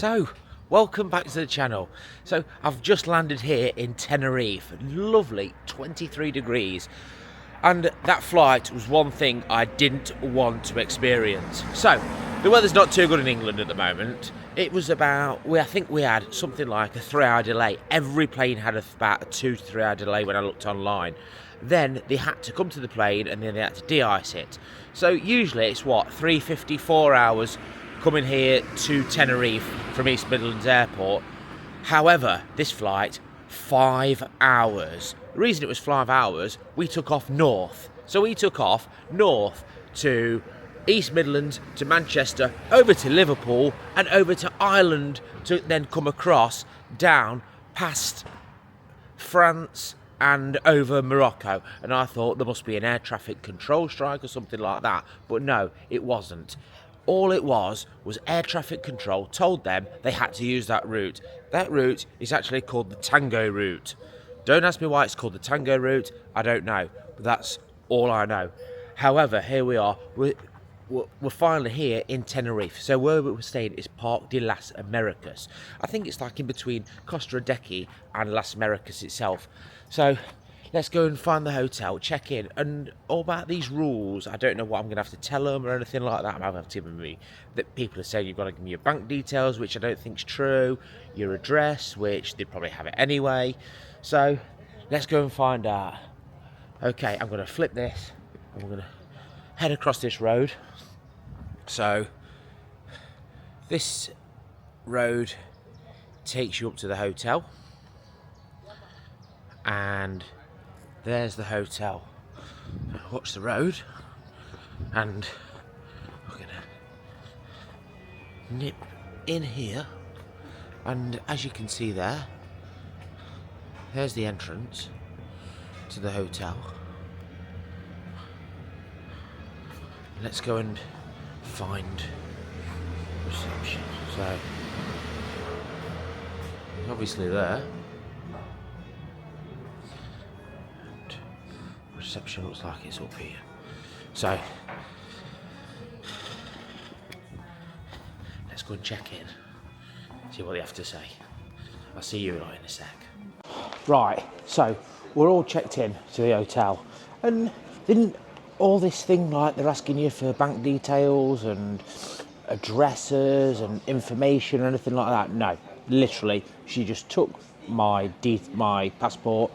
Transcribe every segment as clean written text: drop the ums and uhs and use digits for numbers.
So, welcome back to the channel. So, I've just landed here in Tenerife. Lovely, 23 degrees. And that flight was one thing I didn't want to experience. So, the weather's not too good in England at the moment. It was about, I think we had something like a 3-hour delay. Every plane had about a 2 to 3 hour delay when I looked online. Then they had to come to the plane and then they had to de-ice it. So usually it's what, 350, 4 hours coming here to Tenerife from East Midlands Airport. However, this flight, 5 hours. The reason it was 5 hours, we took off north. So we took off north to East Midlands, to Manchester, over to Liverpool, and over to Ireland to then come across, down, past France, and over Morocco. And I thought there must be an air traffic control strike or something like that. But no, it wasn't. All it was air traffic control told them they had to use that route. That route is actually called the Tango route. Don't ask me why it's called the Tango route, I don't know, but that's all I know. However, here we are, we're finally here in Tenerife. So where we're staying is Parque De Las Americas. I think it's like in between Costa Adeje and Las Americas itself. So let's go and find the hotel, check in, and all about these rules. I don't know what I'm going to have to tell them or anything like that. I'm having to give me that people are saying you've got to give me your bank details, which I don't think's true, your address, which they'd probably have it anyway. So let's go and find out. Okay, I'm going to flip this and we're going to head across this road. So this road takes you up to the hotel, and there's the hotel. Watch the road, and we're gonna nip in here, and as you can see there's the entrance to the hotel. Let's go and find reception. So it's obviously there. And reception looks like it's up here. So let's go and check in, see what they have to say. I'll see you in a sec. Right, so we're all checked in to the hotel, and didn't all this thing like they're asking you for bank details and addresses and information or anything like that? No, literally, she just took my passport,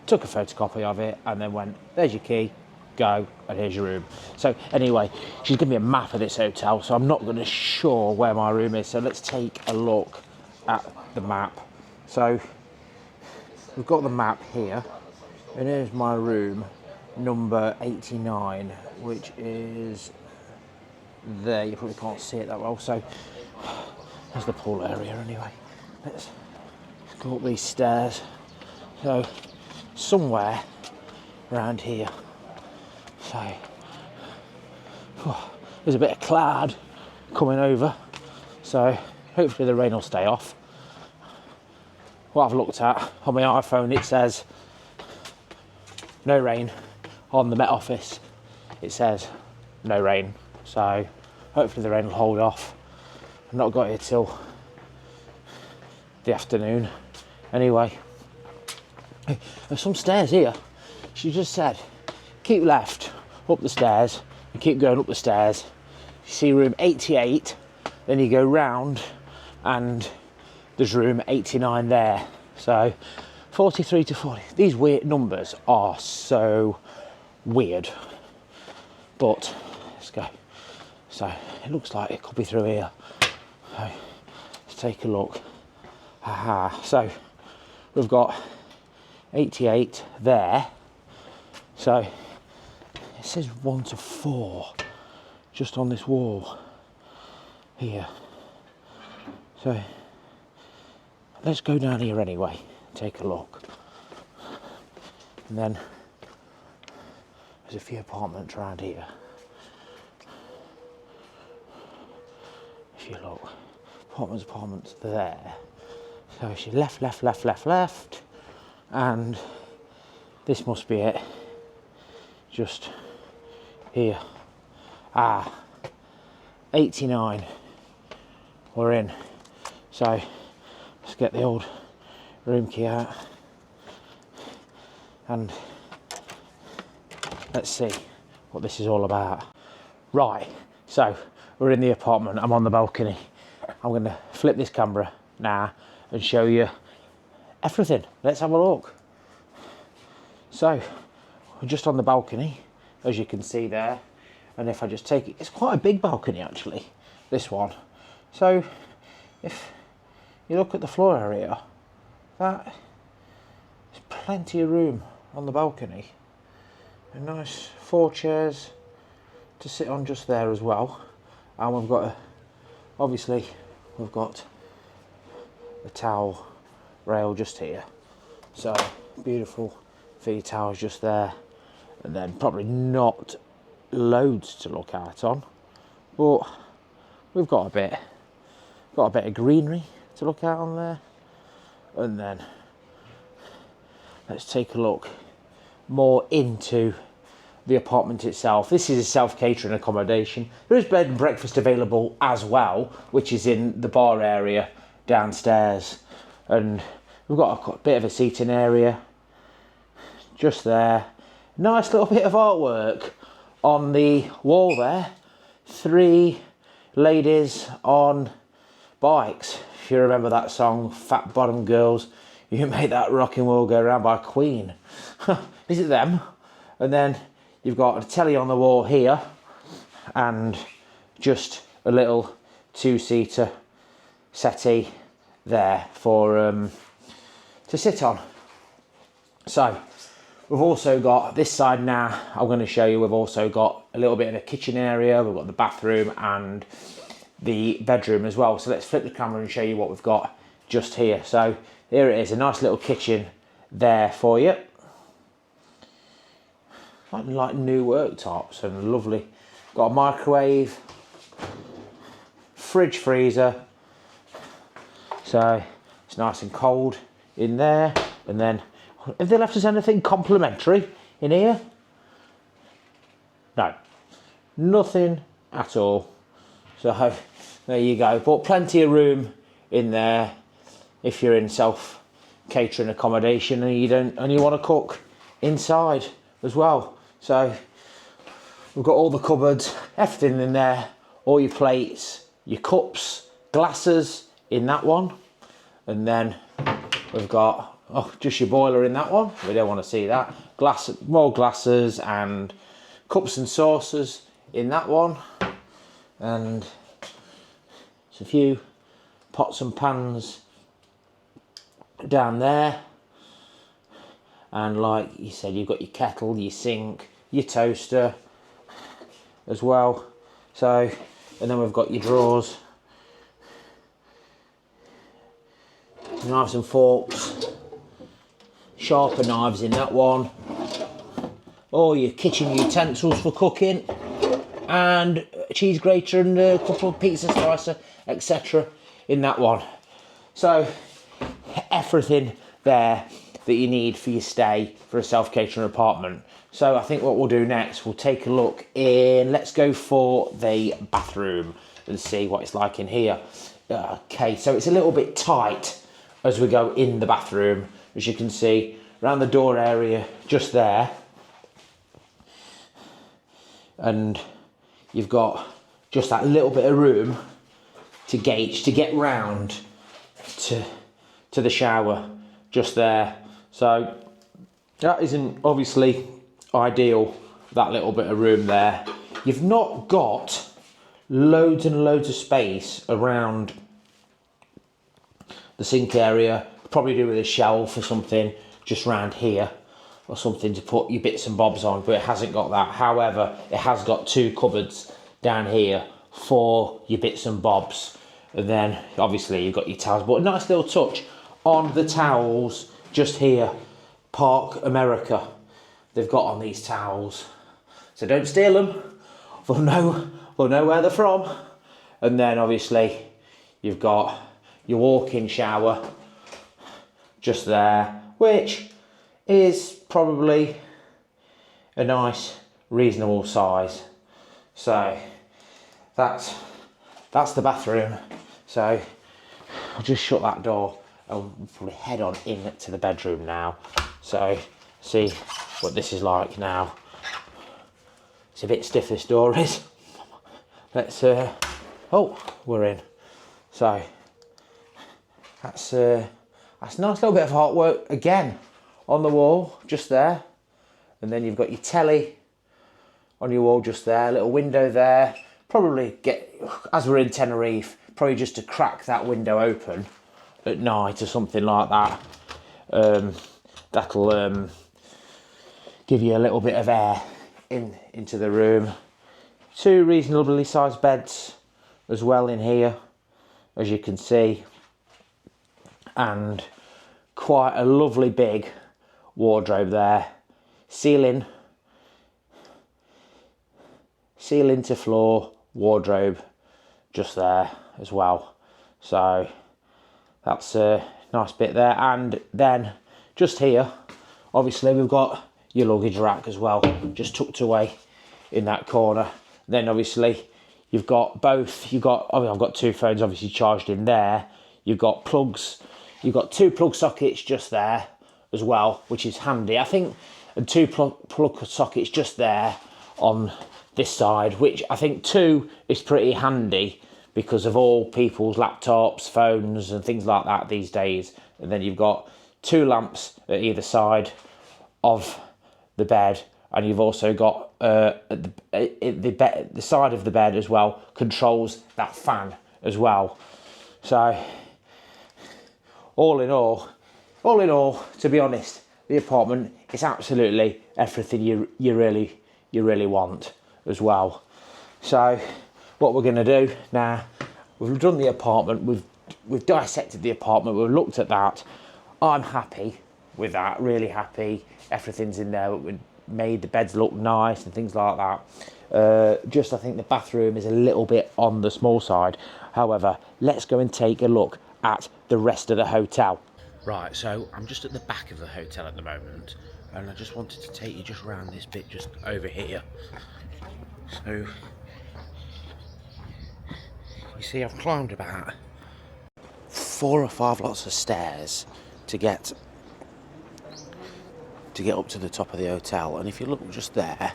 took a photocopy of it, and then went, there's your key, go, and here's your room. So anyway, she's given me a map of this hotel, so I'm not going to sure where my room is. So let's take a look at the map. So we've got the map here, and here's my room, number 89, which is there. You probably can't see it that well. So there's the pool area anyway. Let's go up these stairs. So somewhere around here. So there's a bit of cloud coming over, so hopefully the rain will stay off. What I've looked at on my iPhone, it says no rain. On the Met Office it says no rain, so hopefully the rain will hold off. I've not got here till the afternoon anyway. There's some stairs here. She just said keep left up the stairs and keep going up the stairs. You see room 88, then you go round and there's room 89 there. So 43 to 40. These weird numbers are so weird, but let's go. So it looks like it could be through here. So let's take a look. Aha, so we've got 88 there. So it says 1 to 4 just on this wall here. So let's go down here anyway, take a look. And then there's a few apartments around here. If you look, apartments there. So she left, and this must be it. Just here. 89. We're in. So let's get the old room key out and let's see what this is all about. Right, so we're in the apartment, I'm on the balcony. I'm going to flip this camera now and show you everything. Let's have a look. So we're just on the balcony, as you can see there, and if I just take it, it's quite a big balcony actually, this one. So if you look at the floor area, there's plenty of room on the balcony. A nice 4 chairs to sit on just there as well, and we've got obviously we've got a towel rail just here, so beautiful feed towels just there, and then probably not loads to look at on, but we've got a bit of greenery to look at on there. And then let's take a look more into the apartment itself. This is a self-catering accommodation. There is bed and breakfast available as well, which is in the bar area downstairs, and we've got a bit of a seating area just there. Nice little bit of artwork on the wall there. 3 ladies on bikes. If you remember that song, Fat Bottom Girls, you made that rocking world go round by Queen. Is it them? And then you've got a telly on the wall here and just a little 2-seater settee there for to sit on. So we've also got this side now, I'm going to show you, we've also got a little bit of a kitchen area, we've got the bathroom and the bedroom as well. So let's flip the camera and show you what we've got just here. So here it is, a nice little kitchen there for you. Like new worktops and lovely. Got a microwave, fridge, freezer. So it's nice and cold in there. And then, have they left us anything complimentary in here? No, nothing at all. So there you go. But plenty of room in there if you're in self-catering accommodation and you want to cook inside as well. So we've got all the cupboards, everything in there, all your plates, your cups, glasses in that one, and then we've got just your boiler in that one. We don't want to see that. More glasses and cups and saucers in that one, and there's a few pots and pans down there. And like you said, you've got your kettle, your sink, your toaster as well. So, and then we've got your drawers, knives and forks, sharper knives in that one, all your kitchen utensils for cooking, and a cheese grater and a couple of pizza slicer, etc. in that one. So everything there that you need for your stay for a self-catering apartment. So I think what we'll do next, we'll take a look in, let's go for the bathroom and see what it's like in here. Okay, so it's a little bit tight as we go in the bathroom, as you can see, around the door area just there. And you've got just that little bit of room to get round to the shower just there. So that isn't obviously ideal, that little bit of room there. You've not got loads and loads of space around the sink area. Probably do with a shelf or something just round here, or something to put your bits and bobs on, but it hasn't got that. However, it has got 2 cupboards down here for your bits and bobs, and then obviously you've got your towels. But a nice little touch on the towels just here, Parque America they've got on these towels, so don't steal them. We'll know where they're from. And then obviously you've got your walk-in shower just there, which is probably a nice reasonable size. So that's the bathroom. So I'll just shut that door and we'll probably head on in to the bedroom now. So see what this is like now. It's a bit stiff, this door is. Let's oh, we're in. So that's a nice little bit of artwork again on the wall just there, and then you've got your telly on your wall just there, little window there. Probably get, as we're in Tenerife, probably just to crack that window open at night or something like that. That'll give you a little bit of air into the room. 2 reasonably sized beds as well in here, as you can see, and quite a lovely big wardrobe there. Ceiling to floor wardrobe just there as well. So that's a nice bit there. And then just here, obviously we've got your luggage rack as well, just tucked away in that corner. Then obviously you've got both, I've got 2 phones obviously charged in there. You've got plugs, you've got 2 plug sockets just there as well, which is handy. I think, and 2 plug sockets just there on this side, which I think 2 is pretty handy because of all people's laptops, phones and things like that these days. And then you've got 2 lamps at either side of the bed, and you've also got the side of the bed as well controls that fan as well. So all in all, to be honest, the apartment is absolutely everything you really want as well. So what we're going to do now, we've done the apartment, we've dissected the apartment, we've looked at that. I'm happy with that, really happy. Everything's in there. We made the beds look nice and things like that. Just I think the bathroom is a little bit on the small side. However, let's go and take a look at the rest of the hotel. Right, so I'm just at the back of the hotel at the moment, and I just wanted to take you just around this bit just over here. So you see, I've climbed about 4 or 5 lots of stairs to get up to the top of the hotel. And if you look just there,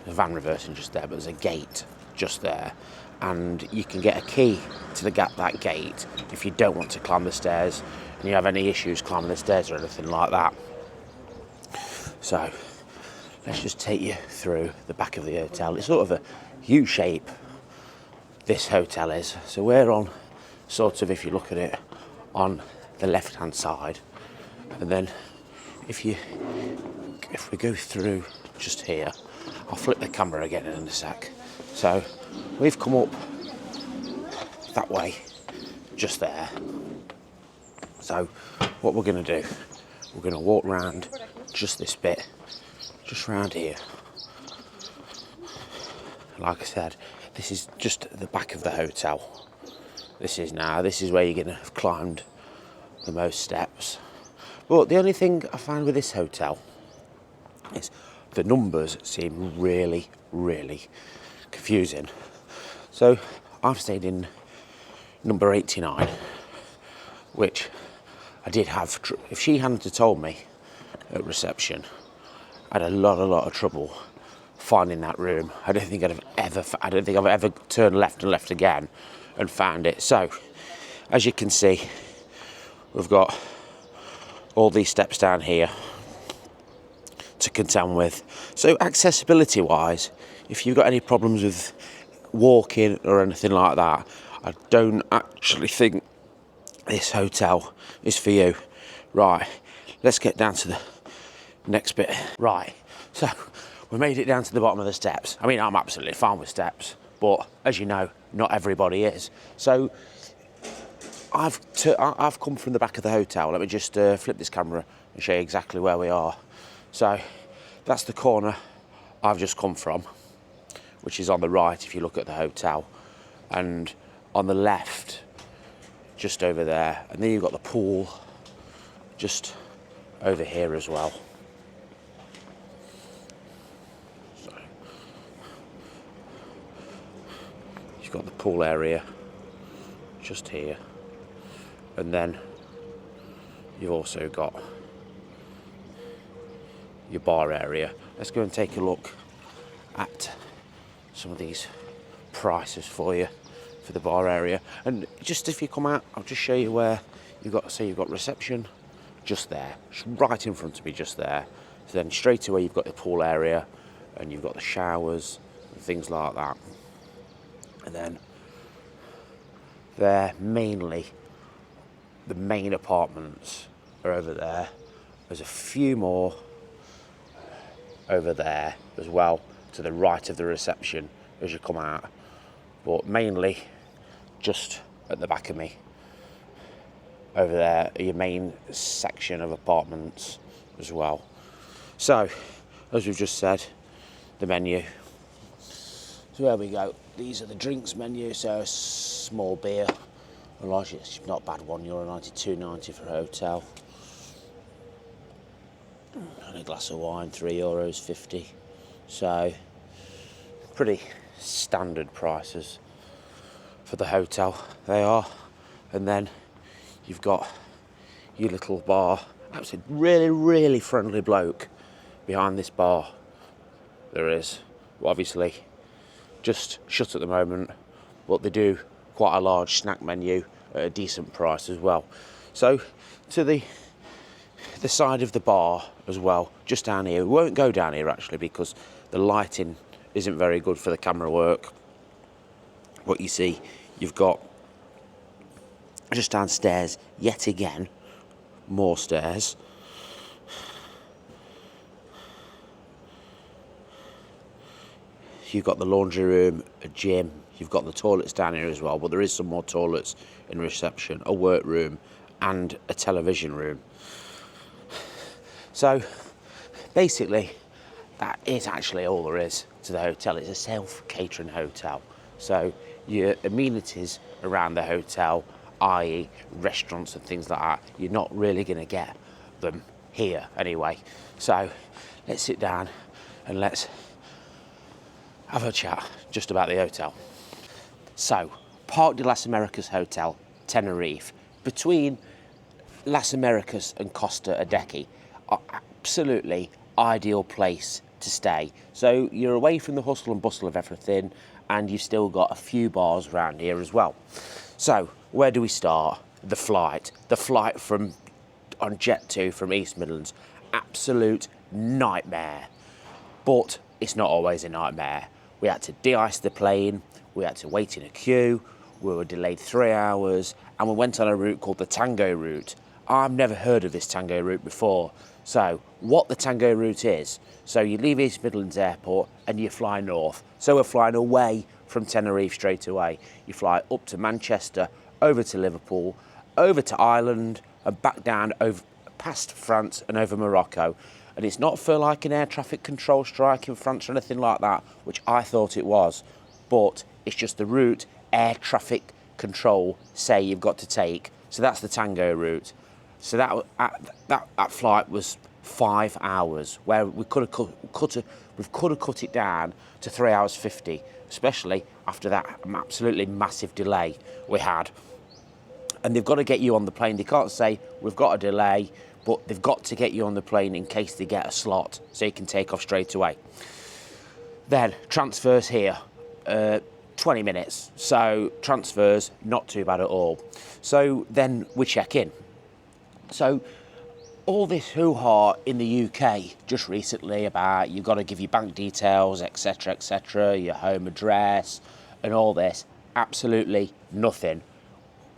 the van reversing just there, but there's a gate just there, and you can get a key to that gate if you don't want to climb the stairs and you have any issues climbing the stairs or anything like that. So let's just take you through the back of the hotel. It's sort of a U shape, this hotel is. So we're on sort of, if you look at it, on the left hand side, and then if we go through just here, I'll flip the camera again in a sec. So we've come up that way just there. So what we're going to do, we're going to walk round just this bit, just round here. Like I said, this is just the back of the hotel. This is where you're going to have climbed the most steps. But the only thing I find with this hotel is the numbers seem really, really confusing. So I've stayed in number 89, which I did have, if she hadn't have told me at reception, I had a lot of trouble finding that room. I don't think I've ever turned left and left again and found it. So as you can see, we've got all these steps down here to contend with. So accessibility wise, if you've got any problems with walking or anything like that, I don't actually think this hotel is for you. Right, let's get down to the next bit. Right, so we made it down to the bottom of the steps. I mean, I'm absolutely fine with steps, but as you know, not everybody is. So I've come from the back of the hotel. Let me just flip this camera and show you exactly where we are. So that's the corner I've just come from, which is on the right if you look at the hotel, and on the left just over there, and then you've got the pool just over here as well. So you've got the pool area just here, And then you've also got your bar area. Let's go and take a look at some of these prices for you for the bar area. And just if you come out, I'll just show you where you've got, say you've got reception just there, right in front of me, just there. So then straight away you've got the pool area and you've got the showers and things like that. And then they're mainly the main apartments are over there. There's a few more over there as well to the right of the reception as you come out, but mainly just at the back of me over there are your main section of apartments as well. So as we've just said, the menu, so there we go. These are the drinks menu. So a small beer, a large, it's not a bad, €1.90, €2.90 for a hotel, and a glass of wine, €3.50. So pretty standard prices for the hotel, they are. And then you've got your little bar. Absolutely really friendly bloke behind this bar. There is, obviously just shut at the moment, but they do quite a large snack menu at a decent price as well. So to the side of the bar as well, just down here, we won't go down here actually because the lighting isn't very good for the camera work. What you see, you've got just downstairs, yet again, more stairs. You've got the laundry room, a gym, you've got the toilets down here as well, but there is some more toilets in reception, a work room and a television room. So basically that is actually all there is to the hotel. It's a self-catering hotel. So your amenities around the hotel, i.e. restaurants and things like that, you're not really going to get them here anyway. So let's sit down and let's have a chat just about the hotel. So, Parque De Las Americas Hotel, Tenerife, between Las Americas and Costa Adeje, are absolutely ideal place to stay. So you're away from the hustle and bustle of everything, and you've still got a few bars around here as well. So where do we start? The flight from on Jet 2 from East Midlands, absolute nightmare. But it's not always a nightmare. We had to de-ice the plane, we had to wait in a queue, we were delayed 3 hours, and we went on a route called the Tango route. I've never heard of this Tango route before. So what the Tango route is, so you leave East Midlands Airport and you fly north. So we're flying away from Tenerife straight away. You fly up to Manchester, over to Liverpool, over to Ireland, and back down over past France and over Morocco. And it's not for like an air traffic control strike in France or anything like that, which I thought it was, but it's just the route air traffic control say you've got to take. So that's the Tango route. So that flight was 5 hours, where we could have cut it down to 3 hours 50, especially after that absolutely massive delay we had. And they've got to get you on the plane. They can't say we've got a delay, but they've got to get you on the plane in case they get a slot so you can take off straight away. Then transfers here, 20 minutes. So transfers, not too bad at all. So then we check in. So all this hoo-ha in the UK just recently about you've got to give your bank details, etc., your home address and all this, absolutely nothing.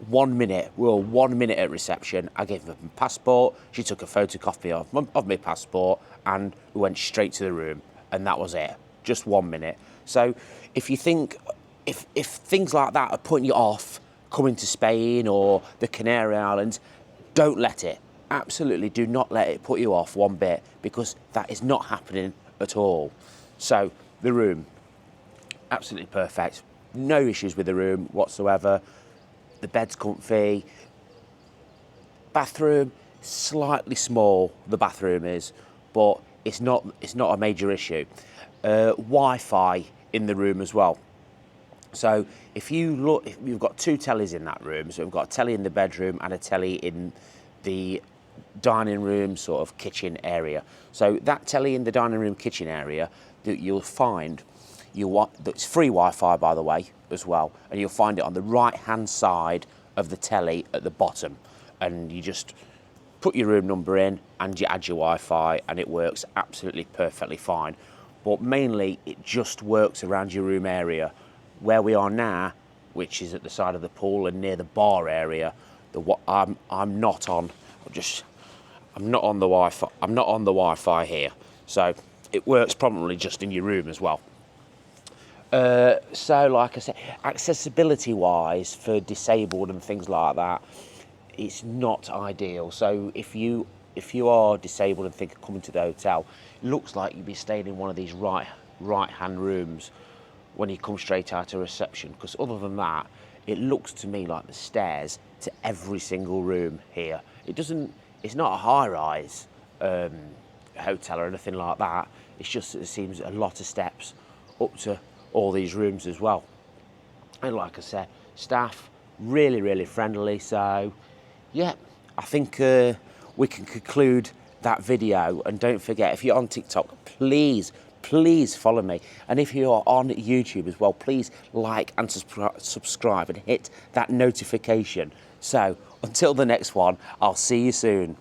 1 minute, we were 1 minute at reception. I gave her my passport, she took a photocopy of my passport, and we went straight to the room, and that was it. Just 1 minute. So if you think, if things like that are putting you off coming to Spain or the Canary Islands, don't let it. Absolutely do not let it put you off one bit, because that is not happening at all. So the room, absolutely perfect. No issues with the room whatsoever. The bed's comfy. Bathroom, slightly small, the bathroom is, but it's not a major issue. Wi-Fi in the room as well. So if you look, we've got two tellies in that room. So we've got a telly in the bedroom and a telly in the dining room sort of kitchen area. So that telly in the dining room kitchen area that you'll find, that's free Wi-Fi by the way as well, and you'll find it on the right hand side of the telly at the bottom, and you just put your room number in and you add your Wi-Fi and it works absolutely perfectly fine. But mainly it just works around your room area. Where we are now, which is at the side of the pool and near the bar area, I'm not on the Wi-Fi. I'm not on the Wi-Fi here, so it works prominently just in your room as well. So, like I said, accessibility-wise for disabled and things like that, it's not ideal. So if you are disabled and think of coming to the hotel, it looks like you'd be staying in one of these right-hand rooms when you come straight out of reception, because other than that, it looks to me like the stairs to every single room here. It's not a high-rise hotel or anything like that. It's just that it seems a lot of steps up to all these rooms as well. And like I said, staff really, really friendly. So yeah, I think we can conclude that video. And don't forget, if you're on TikTok, please follow me. And if you are on YouTube as well, please like and subscribe and hit that notification. So until the next one, I'll see you soon.